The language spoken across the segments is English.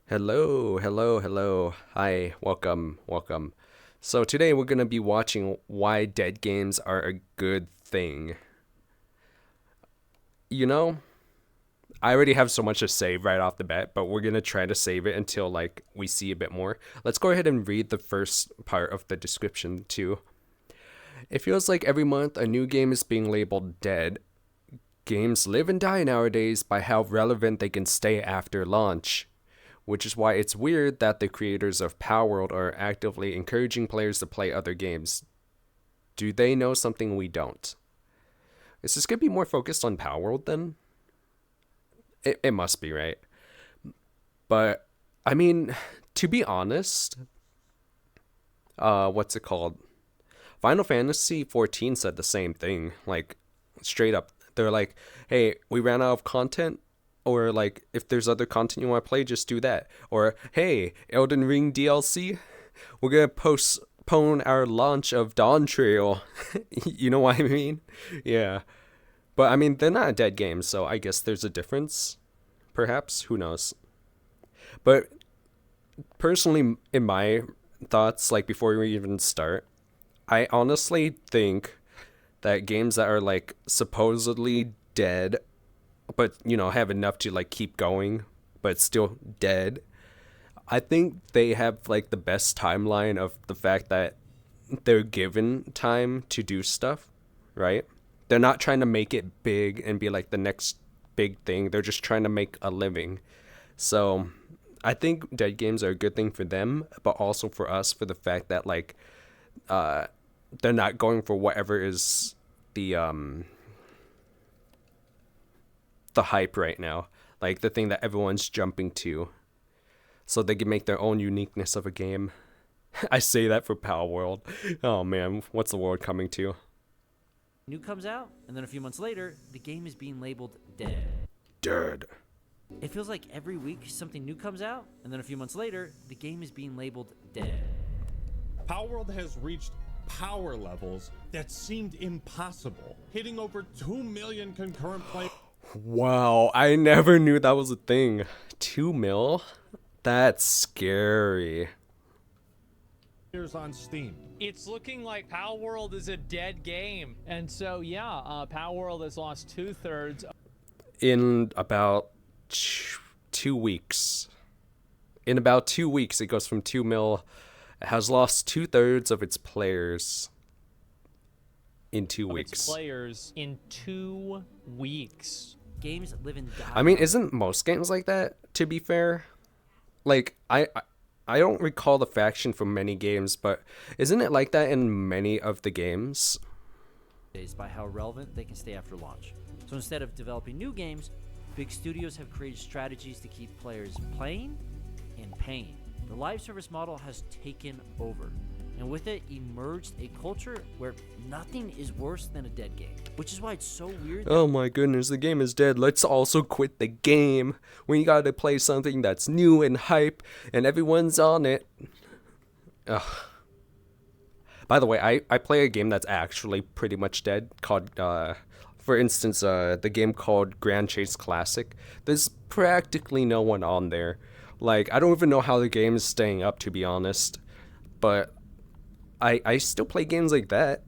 Hello, hello, hello. Hi, welcome, welcome. So today we're going to be watching why dead games are a good thing. You know, I already have so much to say right off the bat, but we're going to try to save it until we see a bit more. Let's go ahead and read the first part of the description too. It feels like every month a new game is being labeled dead. Games live and die nowadays by how relevant they can stay after launch, which is why it's weird that the creators of Palworld are actively encouraging players to play other games. Do they know something we don't? Is this going to be more focused on Palworld then? It must be, right? But, I mean, to be honest, what's it called? Final Fantasy 14 said the same thing. Like, straight up. They're like, hey, we ran out of content, or like if there's other content you want to play, just do that. Or hey, Elden Ring DLC, we're gonna postpone our launch of Dawn Trail. You know what I mean? Yeah, but I mean they're not a dead game, so I guess there's a difference. Perhaps, who knows? But personally, in my thoughts, like before we even start, I honestly think that games that are like supposedly dead but have enough to like keep going but still dead, I think they have like the best timeline of the fact that they're given time to do stuff, right? They're not trying to make it big and be like the next big thing. They're just trying to make a living. So I think dead games are a good thing for them, but also for us, for the fact that uh they're not going for whatever is the the hype right now, like the thing that everyone's jumping to, so they can make their own uniqueness of a game. I say that for Pal World. Oh man, what's the world coming to? New comes out, and then a few months later, the game is being labeled dead. Dead. It feels like every week something new comes out, and then a few months later, the game is being labeled dead. Palworld has reached power levels that seemed impossible, hitting over 2 million concurrent players. Wow, I never knew that was a thing. 2 mil? That's scary. On Steam. It's looking like Pal World is a dead game. And so, yeah, Pal World has lost 2/3. In about 2 weeks. In about 2 weeks, it goes from 2 mil. It has lost 2/3 of its players in 2 weeks. Its players in 2 weeks. Games live and die. I mean, isn't most games like that, to be fair? Like, I don't recall the faction from many games, but isn't it like that in many of the games? By how relevant they can stay after launch. So instead of developing new games, big studios have created strategies to keep players playing and paying. The live service model has taken over, and with it emerged a culture where nothing is worse than a dead game, which is why it's so weird. Oh my goodness, the game is dead. Let's also quit the game. We gotta play something that's new and hype, and everyone's on it. Ugh. By the way, I play a game that's actually pretty much dead called, for instance, the game called Grand Chase Classic. There's practically no one on there. Like, I don't even know how the game is staying up, to be honest. But I still play games like that.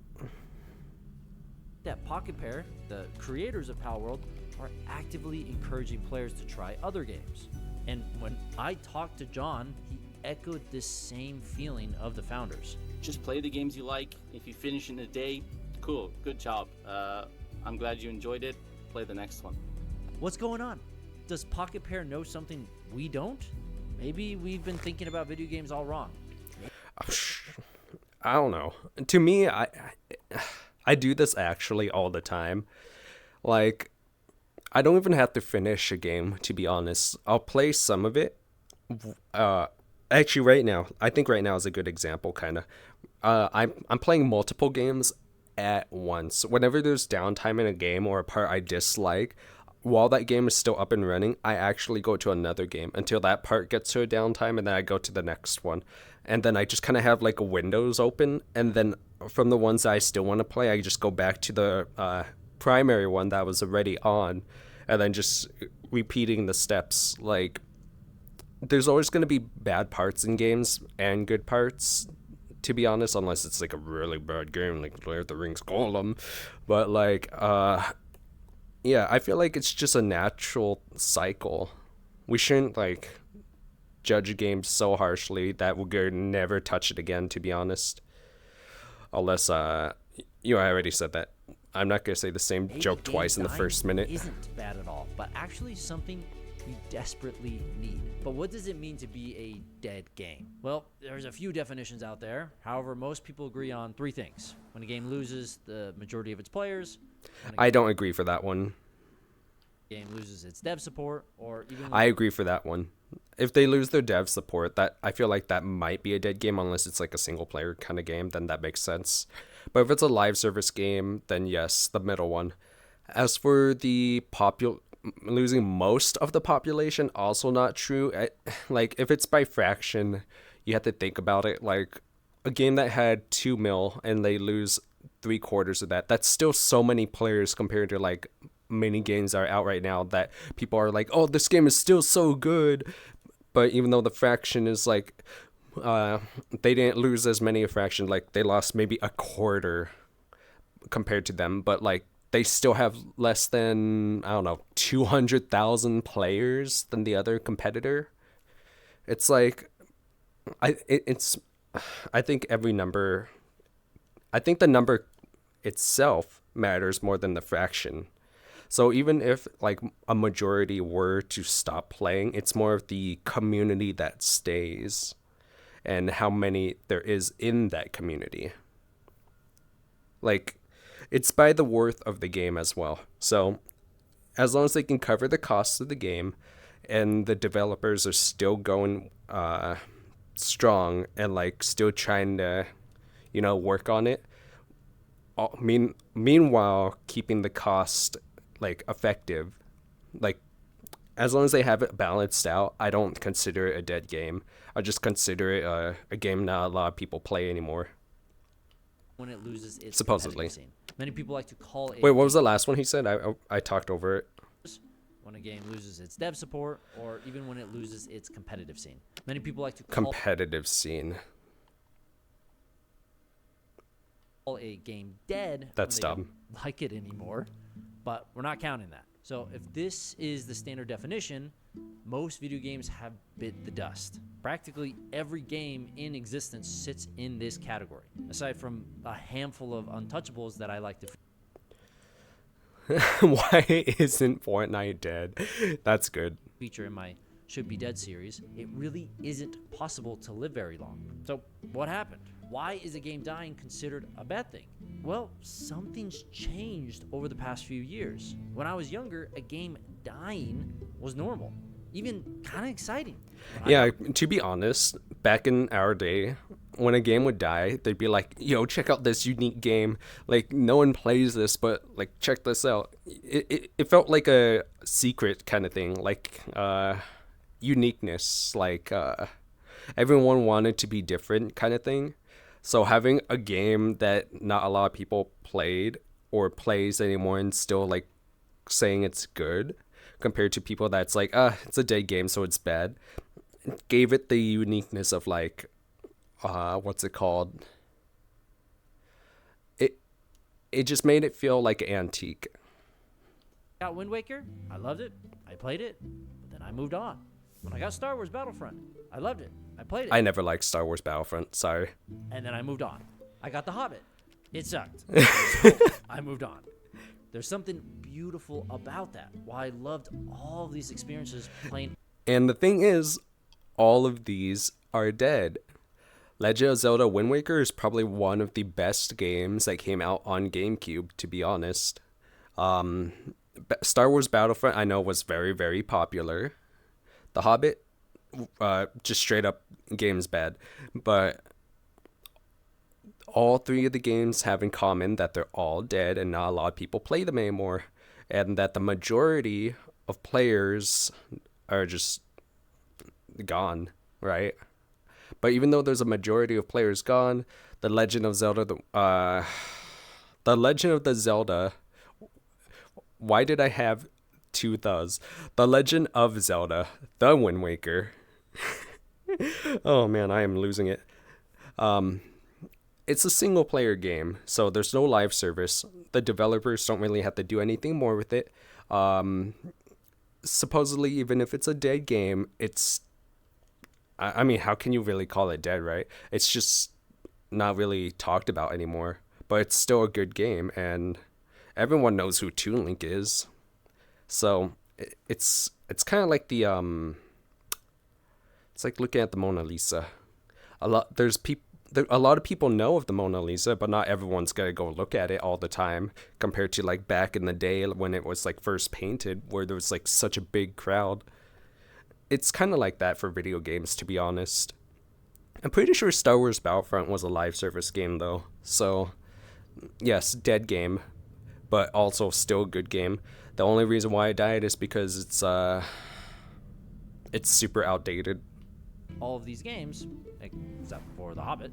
That Pocket Pair, the creators of Palworld, are actively encouraging players to try other games. And when I talked to John, he echoed this same feeling of the founders. Just play the games you like. If you finish in a day, cool, good job. I'm glad you enjoyed it. Play the next one. What's going on? Does Pocket Pair know something we don't? Maybe we've been thinking about video games all wrong. I don't know. To me, I do this actually all the time. Like, I don't even have to finish a game, to be honest. I'll play some of it. Actually, right now, I think right now is a good example, kind of. I'm playing multiple games at once. Whenever there's downtime in a game or a part I dislike, while that game is still up and running, I actually go to another game until that part gets to a downtime, and then I go to the next one. And then I just kind of have like a windows open, and then from the ones I still want to play, I just go back to the primary one that was already on, and then just repeating the steps. Like, there's always going to be bad parts in games and good parts, to be honest, unless it's like a really bad game like Lord of the Rings Golem. But like yeah, I feel like it's just a natural cycle. We shouldn't like judge a game so harshly that we'll never touch it again, to be honest. Unless I already said that. I'm not gonna say the same Maybe joke game twice in the dying first minute. Isn't bad at all, but actually something you desperately need. But what does it mean to be a dead game? Well, there's a few definitions out there. However, most people agree on three things: when a game loses the majority of its players, when a I don't agree for that one. game loses its dev support, or even when I agree for that one. If they lose their dev support, that I feel like that might be a dead game unless it's like a single player kind of game, then that makes sense. But if it's a live service game, then yes, the middle one. As for the losing most of the population, also not true. Like if it's by fraction, you have to think about it. Like a game that had 2 mil and they lose 3/4 of that, that's still so many players compared to like many games that are out right now that people are like, oh, this game is still so good. But even though the fraction is like, they didn't lose as many a fraction, like they lost maybe 1/4 compared to them, but like they still have less than, I don't know, 200,000 players than the other competitor. It's like, I think the number itself matters more than the fraction. So even if like a majority were to stop playing, it's more of the community that stays and how many there is in that community. Like it's by the worth of the game as well. So as long as they can cover the costs of the game and the developers are still going strong and like still trying to, work on it, meanwhile keeping the cost like effective, like as long as they have it balanced out, I don't consider it a dead game. I just consider it a game not a lot of people play anymore. when it loses its Supposedly. competitive scene. Many people like to call it Wait, what was the last one he said? I talked over it. when a game loses its dev support, or even when it loses its competitive scene. Many people like to Competitive scene. call a game dead That's when they dumb. don't like it anymore, but we're not counting that. So if this is the standard definition, most video games have bit the dust. Practically every game in existence sits in this category, aside from a handful of untouchables that I like to Why isn't Fortnite dead? That's good. feature in my Should Be Dead series. It really isn't possible to live very long. So what happened? Why is a game dying considered a bad thing? Well, something's changed over the past few years. When I was younger, a game dying was normal, even kind of exciting. Yeah, to be honest, back in our day, when a game would die, they'd be like, yo, check out this unique game. Like, no one plays this, but, like, check this out. It felt like a secret kind of thing, like, uniqueness, like, everyone wanted to be different kind of thing. So having a game that not a lot of people played or plays anymore and still, like, saying it's good compared to people that's like, it's a dead game, so it's bad, gave it the uniqueness of, like, what's it called? It just made it feel like antique. Got Wind Waker, I loved it, I played it, but then I moved on. When I got Star Wars Battlefront, I loved it, I played it, I never liked Star Wars Battlefront, sorry. and then I moved on. I got The Hobbit, it sucked, so I moved on. There's something beautiful about that. Why I loved all of these experiences playing. And the thing is, all of these are dead. Legend of Zelda Wind Waker is probably one of the best games that came out on GameCube, to be honest. Star Wars Battlefront, I know, was very, very popular. The Hobbit, just straight up game's bad. But all three of the games have in common that they're all dead and not a lot of people play them anymore. And that the majority of players are just gone, right? But even though there's a majority of players gone, The Legend of Zelda, The Legend of the Zelda, why did I have two thes? The Legend of Zelda, The Wind Waker, Oh man, I am losing it. It's a single player game, so there's no live service. The developers don't really have to do anything more with it. Supposedly, even if it's a dead game, I mean, how can you really call it dead, right? It's just not really talked about anymore. But it's still a good game, and everyone knows who Toon Link is. So it's kind of like it's like looking at the Mona Lisa. A lot of people know of the Mona Lisa, but not everyone's gonna go look at it all the time. Compared to like back in the day when it was like first painted, where there was like such a big crowd. It's kind of like that for video games, to be honest. I'm pretty sure Star Wars Battlefront was a live service game though, so yes, dead game, but also still a good game. The only reason why it died is because it's super outdated. All of these games, except for The Hobbit,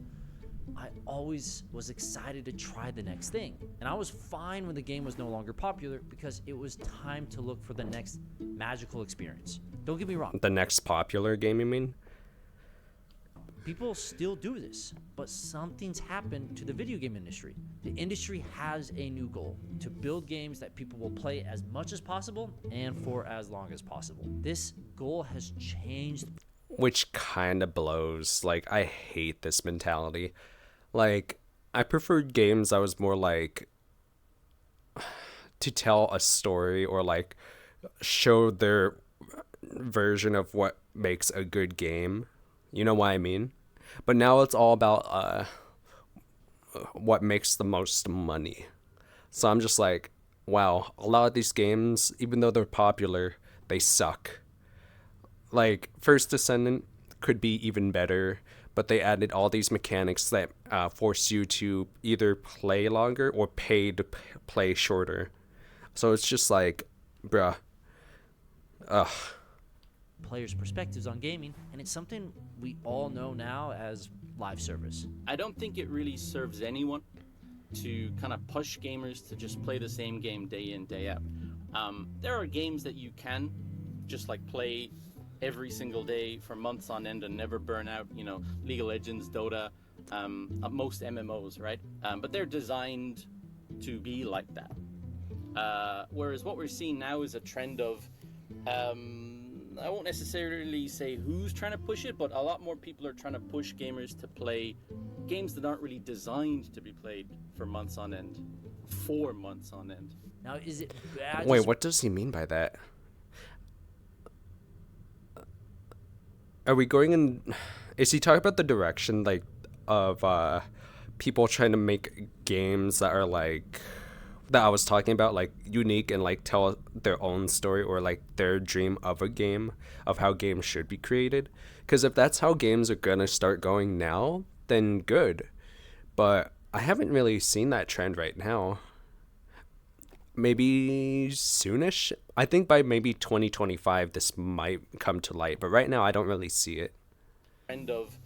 I always was excited to try the next thing. And I was fine when the game was no longer popular because it was time to look for the next magical experience. Don't get me wrong. The next popular game, you mean? People still do this, but something's happened to the video game industry. The industry has a new goal: to build games that people will play as much as possible and for as long as possible. This goal has changed. Which kind of blows. Like, I hate this mentality. Like, I preferred games that was more like to tell a story or like show their version of what makes a good game. You know what I mean? But now it's all about what makes the most money. So I'm just like, wow, a lot of these games, even though they're popular, they suck. Like, First Descendant could be even better, but they added all these mechanics that force you to either play longer or pay to play shorter. So it's just like, bruh. Ugh. Players' perspectives on gaming, and it's something we all know now as live service. I don't think it really serves anyone to kind of push gamers to just play the same game day in, day out. There are games that you can just like play every single day for months on end and never burn out, you know, League of Legends, Dota, most MMOs, right? But they're designed to be like that. Whereas what we're seeing now is a trend of I won't necessarily say who's trying to push it, but a lot more people are trying to push gamers to play games that aren't really designed to be played for months on end. 4 months on end. Now, is it bad? Wait, what does he mean by that? Are we going in... Is he talking about the direction, like, of people trying to make games that are, like... that I was talking about, like, unique and, like, tell their own story or, like, their dream of a game, of how games should be created? Because if that's how games are gonna start going now, then good. But I haven't really seen that trend right now. Maybe soonish? I think by maybe 2025 this might come to light, but right now I don't really see it. Trend of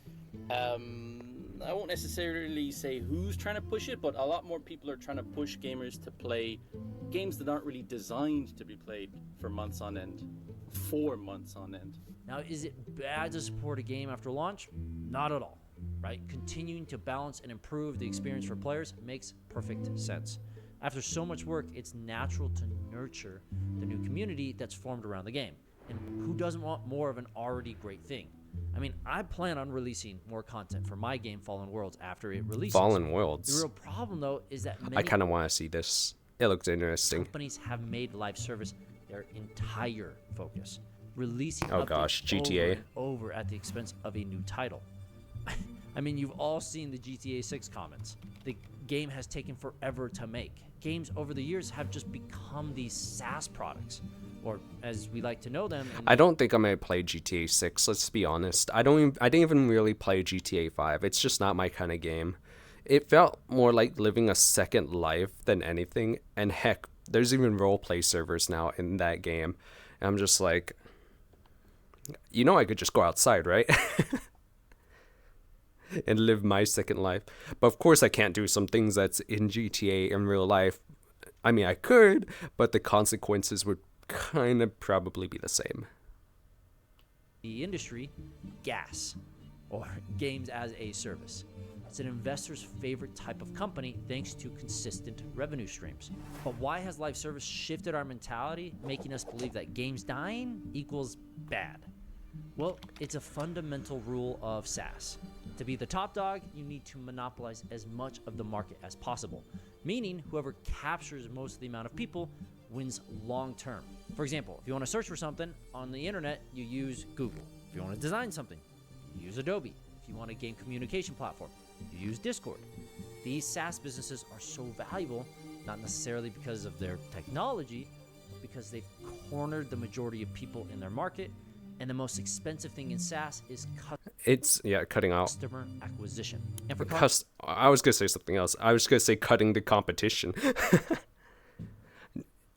I won't necessarily say who's trying to push it, but a lot more people are trying to push gamers to play games that aren't really designed to be played for months on end. 4 months on end. Now, is it bad to support a game after launch? Not at all, right? Continuing to balance and improve the experience for players makes perfect sense. After so much work, it's natural to nurture the new community that's formed around the game. And who doesn't want more of an already great thing? I mean, I plan on releasing more content for my game, Fallen Worlds, after it releases. Fallen Worlds? The real problem, though, is that I kind of want to see this. It looks interesting. companies have made live service their entire focus, releasing Oh updates gosh, over GTA. and over at the expense of a new title. I mean, you've all seen the GTA 6 comments. The game has taken forever to make. Games over the years have just become these SaaS products, or as we like to know them. I don't think I'm gonna play GTA 6. Let's be honest. I didn't even really play GTA 5. It's just not my kind of game. It felt more like living a second life than anything. And heck, there's even roleplay servers now in that game. And I'm just like, you know, I could just go outside, right? And live my second life. But of course I can't do some things that's in GTA in real life. I mean, I could, but the consequences would kind of probably be the same. the industry, GaaS, or Games as a Service. It's an investor's favorite type of company thanks to consistent revenue streams. But why has live service shifted our mentality, making us believe that games dying equals bad? Well, it's a fundamental rule of SaaS. To be the top dog, you need to monopolize as much of the market as possible, meaning whoever captures most of the amount of people wins long term. For example, if you want to search for something on the internet, you use Google. If you want to design something, you use Adobe. If you want a game communication platform, you use Discord. These SaaS businesses are so valuable, not necessarily because of their technology, but because they've cornered the majority of people in their market. And the most expensive thing in SaaS is cutting out. Customer acquisition. And for I was gonna say something else. I was gonna say cutting the competition.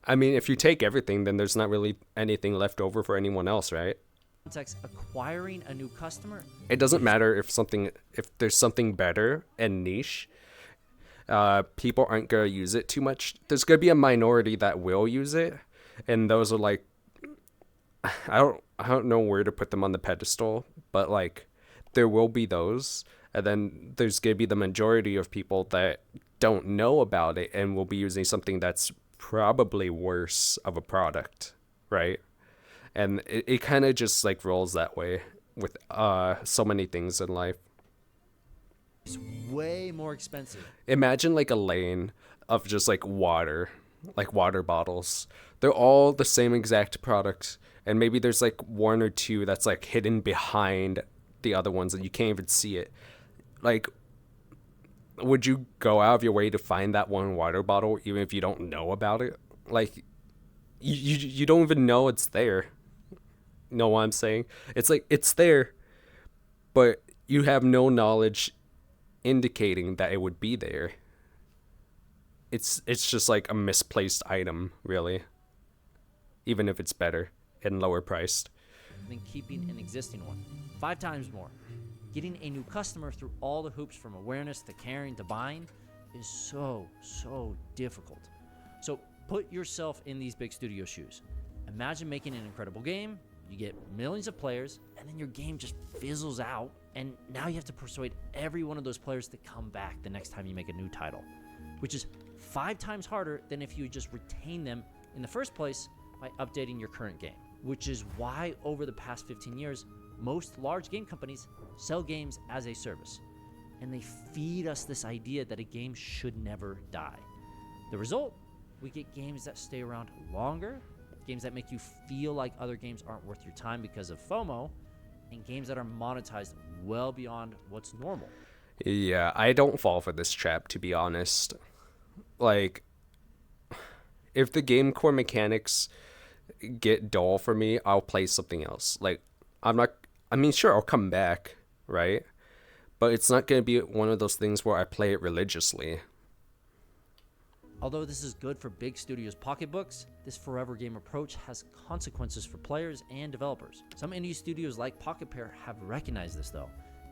I mean, if you take everything, then there's not really anything left over for anyone else, right? context, acquiring a new customer. It doesn't matter if there's something better and niche. People aren't gonna use it too much. There's gonna be a minority that will use it, and those are like, I don't know where to put them on the pedestal, but like there will be those, and then there's gonna be the majority of people that don't know about it and will be using something that's probably worse of a product, right? And it kind of just like rolls that way with so many things in life. It's way more expensive. Imagine like a lane of just like water bottles. They're all the same exact product, and maybe there's like one or two that's like hidden behind the other ones and you can't even see it. Like, would you go out of your way to find that one water bottle even if you don't know about it? Like, you don't even know it's there. You know what I'm saying? It's like it's there, but you have no knowledge indicating that it would be there. It's just like a misplaced item, really, even if it's better and lower priced. Than keeping an existing one. 5 times more. Getting a new customer through all the hoops from awareness to caring to buying is so difficult. So put yourself in these big studio shoes. Imagine making an incredible game, you get millions of players, and then your game just fizzles out, and now you have to persuade every one of those players to come back the next time you make a new title, which is 5 times harder than if you just retain them in the first place by updating your current game. Which is why over the past 15 years, most large game companies sell games as a service, and they feed us this idea that a game should never die. The result, we get games that stay around longer, games that make you feel like other games aren't worth your time because of FOMO, and games that are monetized well beyond what's normal. Yeah, I don't fall for this trap, to be honest. Like, if the game core mechanics get dull for me, I'll play something else. Like, sure, I'll come back, right? But it's not going to be one of those things where I play it religiously. Although this is good for big studios' pocketbooks, this forever game approach has consequences for players and developers. Some indie studios like Pocket Pair have recognized this though,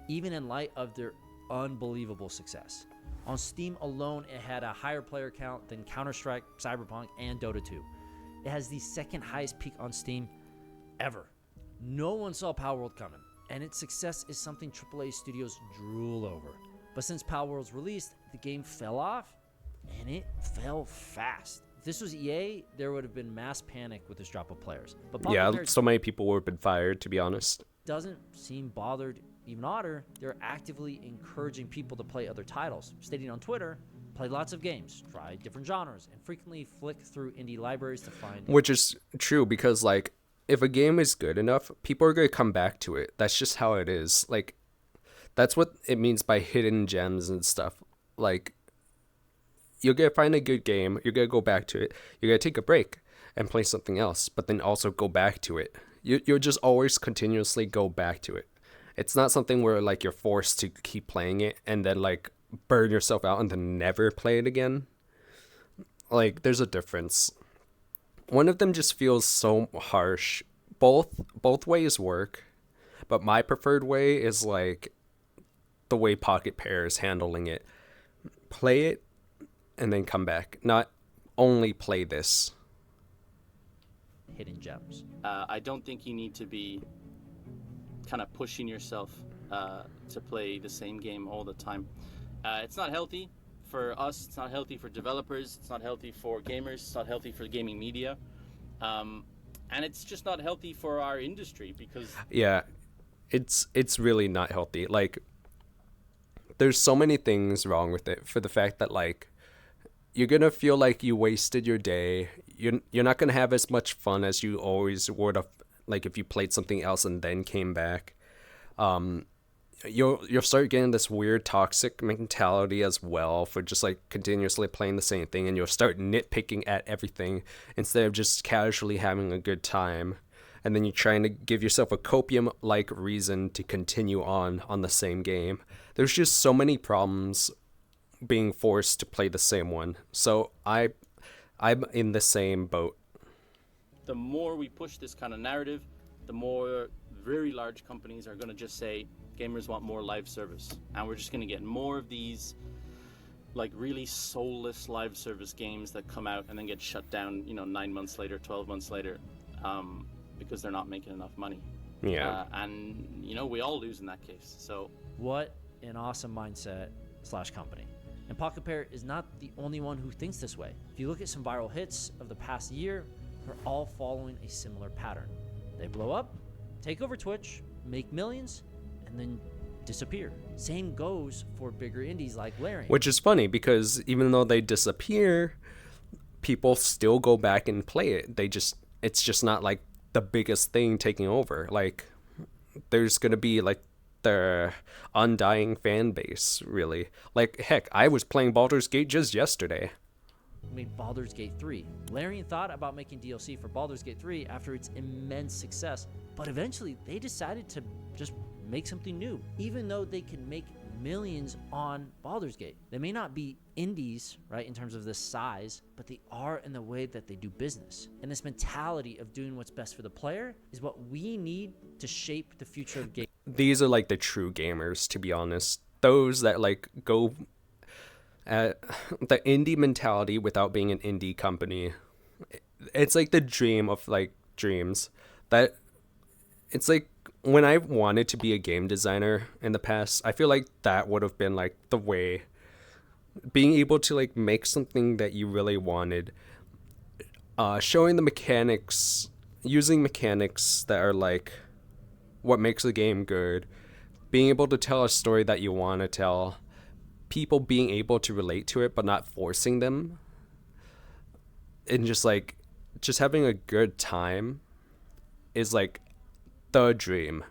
even in light of their unbelievable success. On Steam alone, it had a higher player count than Counter-Strike, Cyberpunk, and Dota 2. It has the second highest peak on Steam ever. No one saw Palworld coming, and its success is something AAA studios drool over. But since Palworld's released, the game fell off, and it fell fast. If this was EA, there would have been mass panic with this drop of players. But so many people would have been fired, to be honest. Doesn't seem bothered. Even odder, they're actively encouraging people to play other titles, stating on Twitter, play lots of games, try different genres, and frequently flick through indie libraries to find... Which is true, because, like, if a game is good enough, people are going to come back to it. That's just how it is. Like, that's what it means by hidden gems and stuff. Like, you're going to find a good game, you're going to go back to it, you're going to take a break and play something else, but then also go back to it. You'll just always continuously go back to it. It's not something where, like, you're forced to keep playing it and then, like, burn yourself out and then never play it again. Like, there's a difference. One of them just feels so harsh. Both ways work, but my preferred way is, like, the way Pocket Pair is handling it. Play it and then come back. Not only play this. Hidden gems. I don't think you need to be kind of pushing yourself to play the same game all the time. It's not healthy for us. It's not healthy for developers. It's not healthy for gamers. It's not healthy for gaming media. And it's just not healthy for our industry because Yeah, it's really not healthy. Like, there's so many things wrong with it, for the fact that, like, you're gonna feel like you wasted your day. You're not gonna have as much fun as you always would have, like, if you played something else and then came back. You'll start getting this weird toxic mentality as well, for just like continuously playing the same thing, and you'll start nitpicking at everything instead of just casually having a good time. And then you're trying to give yourself a copium like reason to continue on the same game. There's just so many problems being forced to play the same one. So I'm in the same boat. the more we push this kind of narrative, the more very large companies are going to just say gamers want more live service, and we're just going to get more of these like really soulless live service games that come out and then get shut down 9 months later, 12 months later, because they're not making enough money. Yeah. And we all lose in that case. So What an awesome mindset / company. And Pocket Pair is not the only one who thinks this way. If you look at some viral hits of the past year, they're all following a similar pattern. They blow up, take over Twitch, make millions, and then disappear. Same goes for bigger indies like Larian. Which is funny, because even though they disappear, people still go back and play it. It's just not like the biggest thing taking over. Like, there's gonna be like the undying fan base, really. Like, heck, I was playing Baldur's Gate just yesterday. Made Baldur's Gate 3. Larian thought about making DLC for Baldur's Gate 3 after its immense success, but eventually they decided to just make something new, even though they can make millions on Baldur's Gate. They may not be indies, right, in terms of the size, but they are in the way that they do business. And this mentality of doing what's best for the player is what we need to shape the future of gaming. These are like the true gamers, to be honest. Those that like go at the indie mentality without being an indie company. It's like the dream of like dreams. That it's like when I wanted to be a game designer in the past, I feel like that would have been like the way. Being able to like make something that you really wanted, showing the mechanics, using mechanics that are like what makes a game good, being able to tell a story that you want to tell, people being able to relate to it but not forcing them, and just having a good time is like the dream.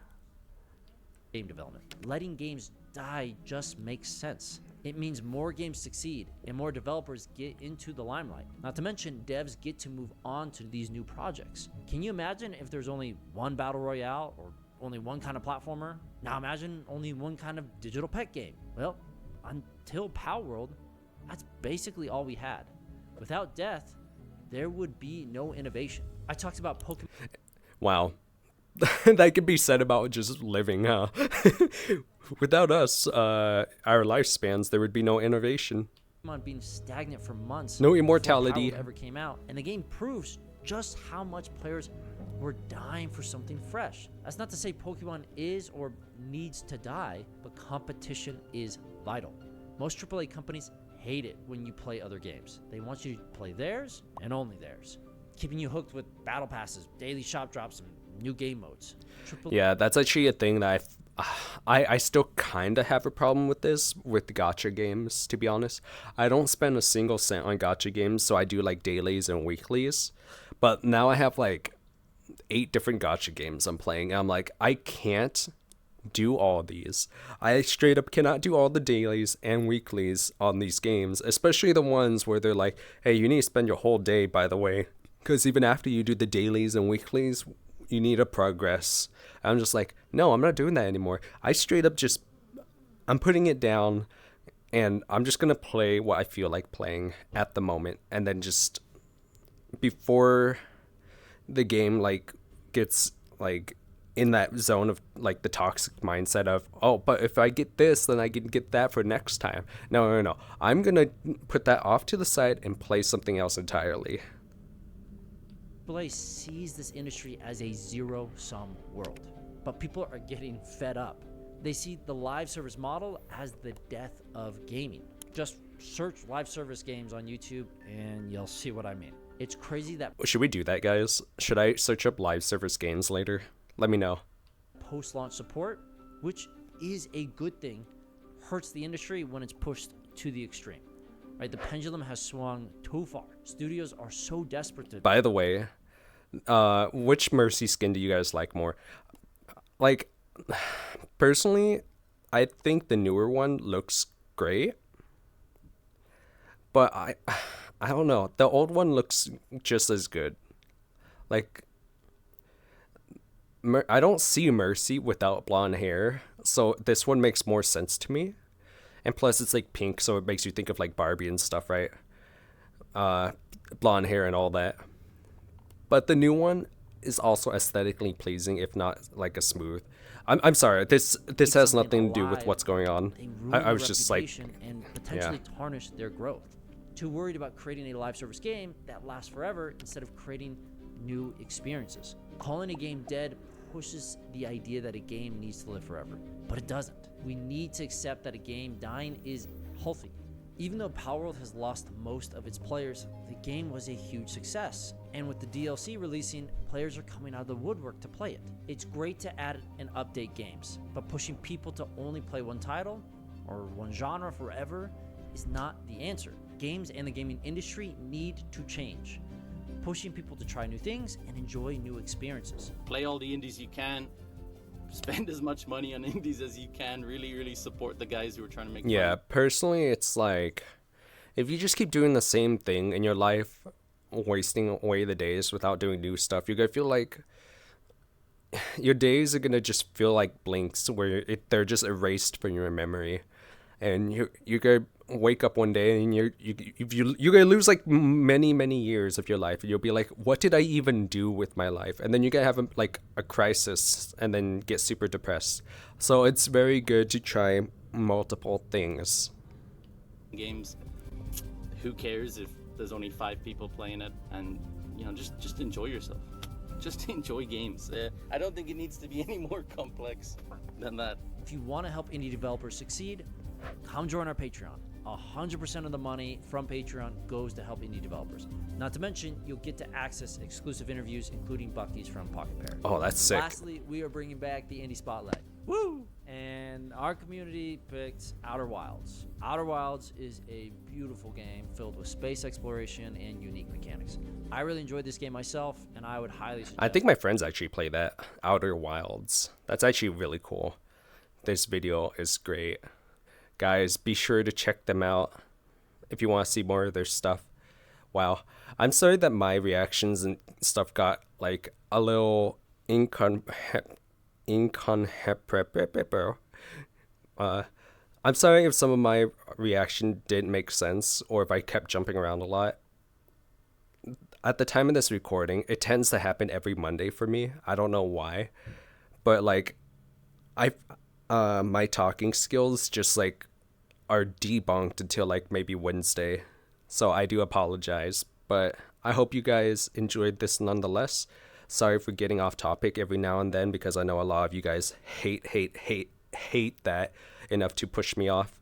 Game development. Letting games die just makes sense. It means more games succeed and more developers get into the limelight. Not to mention, devs get to move on to these new projects. Can you imagine if there's only one battle royale or only one kind of platformer? Now imagine only one kind of digital pet game. Well, until Palworld, that's basically all we had. Without death, there would be no innovation. I talked about Pokemon. Wow. That could be said about just living, huh? Without us, our lifespans, there would be no innovation. Being stagnant for months. No before immortality. Palworld ever came out, and the game proves just how much players were dying for something fresh. That's not to say Pokemon is or needs to die, but competition is vital. Most AAA companies hate it when you play other games. They want you to play theirs and only theirs, keeping you hooked with battle passes, daily shop drops, and new game modes. Yeah, that's actually a thing that I still kind of have a problem with this, with the gacha games, to be honest. I don't spend a single cent on gacha games, so I do like dailies and weeklies. But now I have like 8 different gacha games I'm playing, and I'm like, I can't do all these. I straight up cannot do all the dailies and weeklies on these games, especially the ones where they're like, hey, you need to spend your whole day, by the way, because even after you do the dailies and weeklies, you need a progress. I'm just like, no, I'm not doing that anymore. I straight up I'm putting it down, and I'm just gonna play what I feel like playing at the moment, and then just before the game like gets like in that zone of like the toxic mindset of, oh, but if I get this, then I can get that for next time. No. I'm gonna put that off to the side and play something else entirely. AAA sees this industry as a zero-sum world. but people are getting fed up. They see the live service model as the death of gaming. Just search live service games on YouTube and you'll see what I mean. It's crazy that Should we do that, guys? Should I search up live service games later? Let me know. post-launch support, which is a good thing, hurts the industry when it's pushed to the extreme. Right? The pendulum has swung too far. Studios are so desperate to By the way, which Mercy skin do you guys like more? Like, personally, I think the newer one looks great. But I don't know. The old one looks just as good. Like, I don't see Mercy without blonde hair, so this one makes more sense to me. And plus, it's like pink, so it makes you think of like Barbie and stuff, right? Blonde hair and all that. But the new one is also aesthetically pleasing, if not like a smooth. I'm sorry. This has nothing to do with what's going on. They ruin I their was just like, reputation and potentially tarnish their growth. Too worried about creating a live service game that lasts forever instead of creating new experiences. Calling a game dead pushes the idea that a game needs to live forever, but it doesn't. We need to accept that a game dying is healthy. Even though Palworld has lost most of its players, the game was a huge success. And with the DLC releasing, players are coming out of the woodwork to play it. It's great to add and update games, but pushing people to only play one title or one genre forever is not the answer. Games and the gaming industry need to change, pushing people to try new things and enjoy new experiences. Play all the indies you can. Spend as much money on indies as you can. Really support the guys who are trying to make yeah, money. personally, it's like, if you just keep doing the same thing in your life, wasting away the days without doing new stuff, you're gonna feel like your days are gonna just feel like blinks where they're just erased from your memory, and you're gonna wake up one day and you're gonna lose like many years of your life, and you'll be like, what did I even do with my life? And then you're gonna have a crisis and then get super depressed. So it's very good to try multiple things. Games, who cares if there's only 5 people playing it? And just enjoy yourself. Just enjoy games. I don't think it needs to be any more complex than that. If you want to help indie developers succeed, come join our Patreon. 100% of the money from Patreon goes to help indie developers. Not to mention, you'll get to access exclusive interviews, including Bucky's from Pocket Parrot. Oh, that's sick. Lastly, we are bringing back the Indie Spotlight. Woo! And our community picked Outer Wilds. Outer Wilds is a beautiful game filled with space exploration and unique mechanics. I really enjoyed this game myself, and I would highly suggest I think my friends actually play that, Outer Wilds. That's actually really cool. This video is great. Guys, be sure to check them out if you want to see more of their stuff. Wow. I'm sorry that my reactions and stuff got like a little I'm sorry if some of my reaction didn't make sense or if I kept jumping around a lot. At the time of this recording, it tends to happen every Monday for me. I don't know why, but like my talking skills just like are debunked until like maybe Wednesday. So I do apologize, but I hope you guys enjoyed this nonetheless. Sorry for getting off topic every now and then, because I know a lot of you guys hate that enough to push me off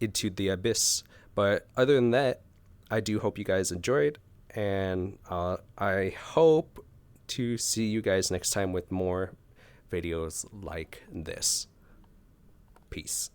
into the abyss. But other than that, I do hope you guys enjoyed, and I hope to see you guys next time with more videos like this. Peace.